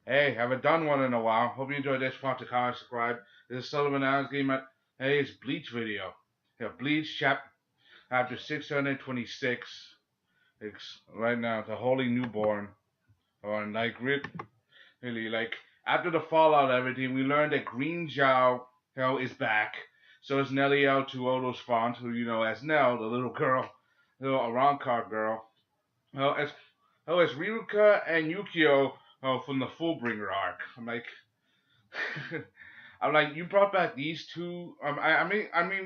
Hey, haven't done one in a while. Hope you enjoyed this. Want to comment, subscribe. This is Sellavin game. Hey, it's Bleach video. Yeah, Bleach chapter 626. It's right now the Holy Newborn. On really like after the fallout of everything, we learned that Green Zhao is back. So is Nelliel to Odo's font, who you know as Nell, the little girl, little Arankar girl. Oh, as Riruka and Yukio from the Fullbringer arc. I'm like, you brought back these two.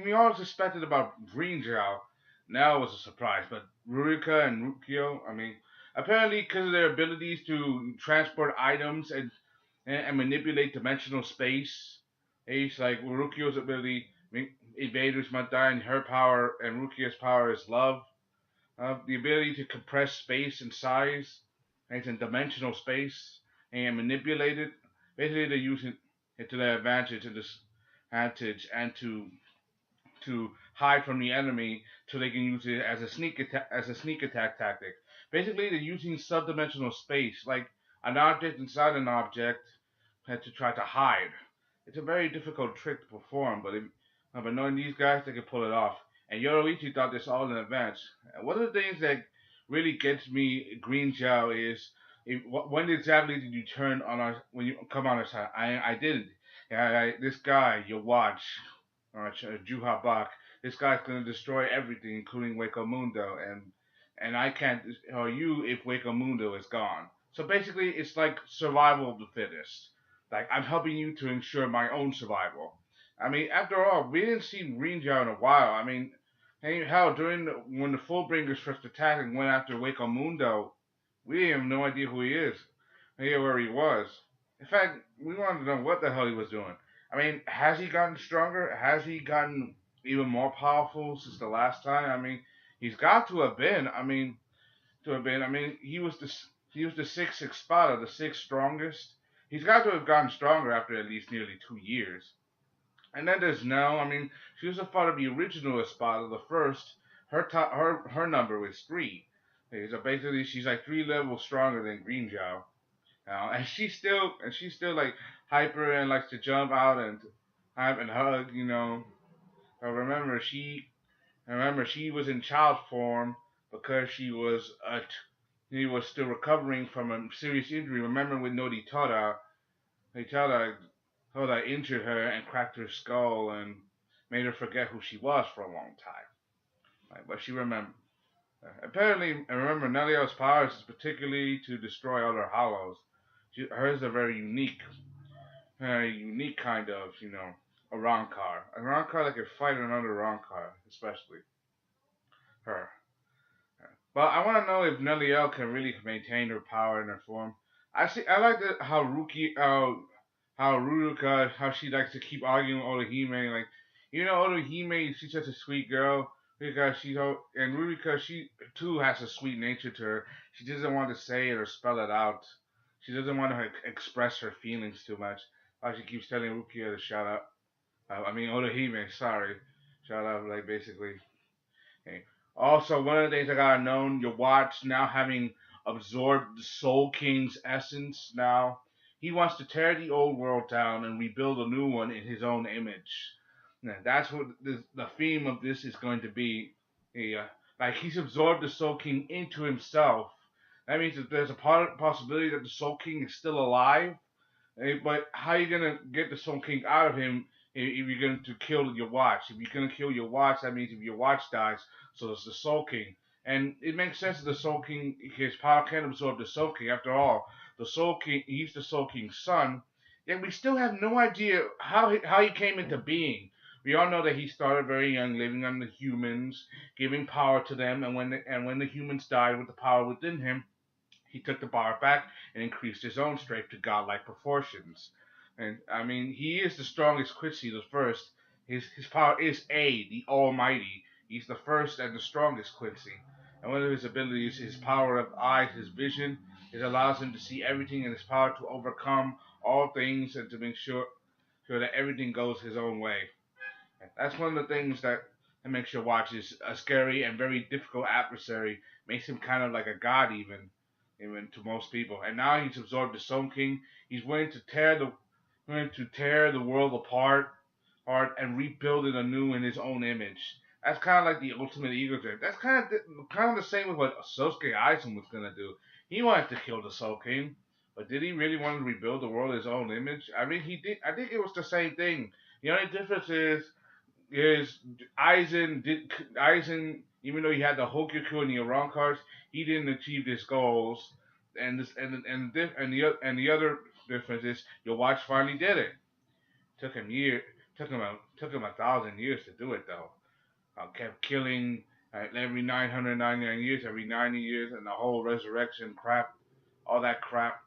We all suspected about Green Zhao. Now it was a surprise, but Rurika and Rukio, apparently because of their abilities to transport items and manipulate dimensional space, it's like Rukio's ability, invaders might die, and her power and Rukio's power is love. The ability to compress space and size, and dimensional space, and manipulate it. Basically, they're using it to their advantage and to hide from the enemy, so they can use it as a sneak attack tactic. Basically, they're using subdimensional space, like an object inside an object, to try to hide. It's a very difficult trick to perform, but knowing these guys, they can pull it off. And Yoroichi thought this all in advance. And one of the things that really gets me, Green Zhao, is when exactly did you turn on our when you come on our side? I didn't. Yeah, this guy, you watch, Juha Bach. This guy's gonna destroy everything, including Waco Mundo, and I can't or you if Waco Mundo is gone. So basically, it's like survival of the fittest. Like I'm helping you to ensure my own survival. After all, we didn't see Green Zhao in a while. Hey, hell, when the Fullbringers first attacked and went after Waco Mundo, we have no idea who he is, idea where he was. In fact, we wanted to know what the hell he was doing. Has he gotten stronger? Has he gotten even more powerful since the last time? He's got to have been. He was the sixth Espada, the sixth strongest. He's got to have gotten stronger after at least nearly 2 years. And then there's Nell. She was a part of the original Espada, the first. Her number was three. Okay, so basically, she's like 3 levels stronger than Green Zhao. And she's still like hyper and likes to jump out and hug. I remember she was in child form because he was still recovering from a serious injury. Remember with Noritora, Hoda injured her and cracked her skull and made her forget who she was for a long time. Right, but she remembered. Apparently, I remember Neliel's powers is particularly to destroy other hollows. Hers is a very unique kind of, a Rankar. A Rankar that could fight another Rankar, especially her. But I want to know if Neliel can really maintain her power in her form. I like how how Ruruka, how she likes to keep arguing with Orihime. Like, Orihime, she's such a sweet girl because and Ruruka, she too has a sweet nature to her. She doesn't want to say it or spell it out. She doesn't want to express her feelings too much. She keeps telling Rukia to shut up. Orihime, sorry, shut up. Like basically, okay. Also, one of the things I gotta know, your watch now having absorbed the Soul King's essence now, he wants to tear the old world down and rebuild a new one in his own image. Now, that's what the theme of this is going to be. Like he's absorbed the Soul King into himself. That means that there's a possibility that the Soul King is still alive. But how are you gonna get the Soul King out of him if you're going to kill your watch? If you're gonna kill your watch, that means if your watch dies, so it's the Soul King. And it makes sense that the Soul King, his power can absorb the Soul King. After all, the Soul King, he's the Soul King's son. Yet we still have no idea how he came into being. We all know that he started very young, living on the humans, giving power to them, and when the humans died with the power within him, he took the bar back and increased his own strength to godlike proportions. And he is the strongest Quincy the first. His power is the Almighty. He's the first and the strongest Quincy. And one of his abilities, his power of eyes, his vision, it allows him to see everything in his power to overcome all things and to make sure that everything goes his own way. And that's one of the things that makes your watch is a scary and very difficult adversary. Makes him kind of like a god even. even to most people. And now he's absorbed the Sun King. He's willing to tear the world apart and rebuild it anew in his own image. That's kind of like the ultimate ego trip. That's kind of the same with what Sosuke Aizen was gonna do. He wanted to kill the Soul King, but did he really want to rebuild the world his own image? I mean, he did. I think it was the same thing. The only difference is Aizen, even though he had the Hokyoku and the Iran cards, he didn't achieve his goals. And the other difference is your watch finally did it. Took him year took him 1,000 years to do it though. Kept killing every 999 years, every 90 years, and the whole resurrection crap, all that crap,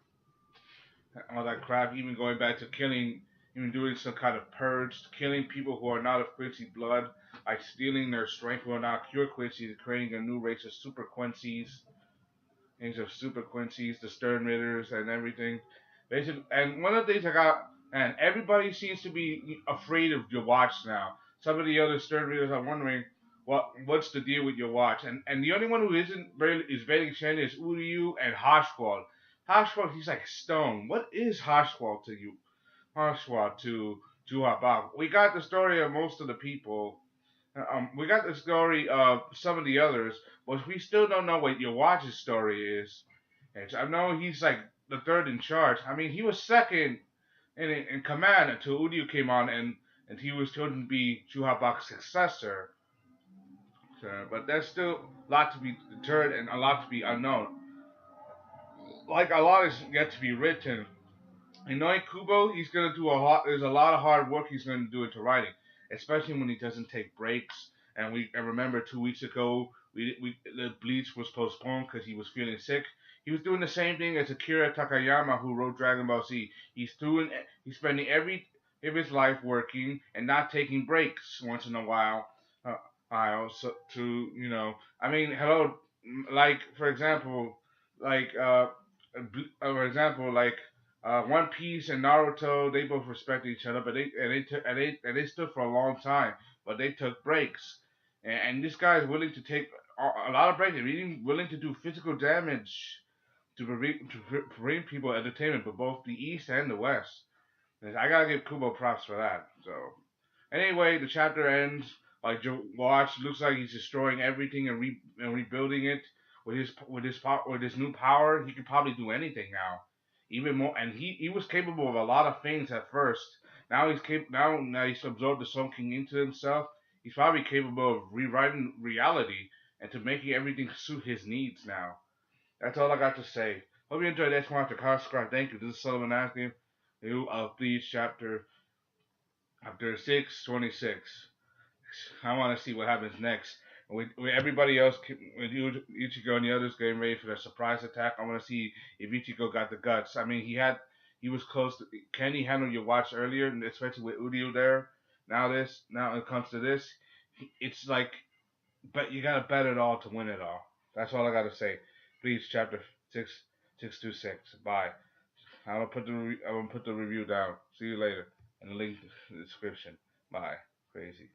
all that crap. Even going back to killing, even doing some kind of purge, killing people who are not of Quincy blood, like stealing their strength who are not pure Quincy, creating a new race of super Quincy's, things of super Quincy's, the Stern Ritters, and everything. Basically, and one of the things I got, and everybody seems to be afraid of your watch now. Some of the other Stern Ritters are wondering what's the deal with your watch, and the only one who is very excited is Uryu and Hashwal. Hashwal, he's like stone. What is Hashwal to you? Hashwal to Habak. We got the story of most of the people. We got the story of some of the others, but we still don't know what your watch's story is. And I know he's like the third in charge. I mean, he was second in command until Uryu came on, and he was chosen to be Chuhabak's successor. So, but there's still a lot to be deterred and a lot to be unknown. Like a lot is yet to be written. And knowing Kubo, he's gonna do a lot. There's a lot of hard work he's gonna do into writing, especially when he doesn't take breaks. And remember 2 weeks ago, the Bleach was postponed because he was feeling sick. He was doing the same thing as Akira Takayama, who wrote Dragon Ball Z. He's spending every of his life working and not taking breaks once in a while. So to I mean, hello, like for example, like for example, like One Piece and Naruto, they both respect each other, but they stood for a long time, but they took breaks. And this guy is willing to take a lot of breaks. He's even willing to do physical damage to bring people entertainment for both the East and the West. And I gotta give Kubo props for that. So anyway, the chapter ends like Joe Watch looks like he's destroying everything and rebuilding it with his new power. He could probably do anything now, even more. And he was capable of a lot of things at first. Now he's absorbed the Sun King into himself. He's probably capable of rewriting reality and to making everything suit his needs now. That's all I got to say. Hope you enjoyed this one after subscribe. Thank you. This is Sullivan asking you of Bleach chapter 626. I want to see what happens next. With everybody else, with Ichigo and the others getting ready for their surprise attack, I want to see if Ichigo got the guts. I mean, he was close to. Can he handle your watch earlier, especially with Uryu there? Now it comes to this, it's like, but you gotta bet it all to win it all. That's all I gotta say. Please, chapter 626. Bye. I'm gonna put the review down. See you later, and the link in the description. Bye. Crazy.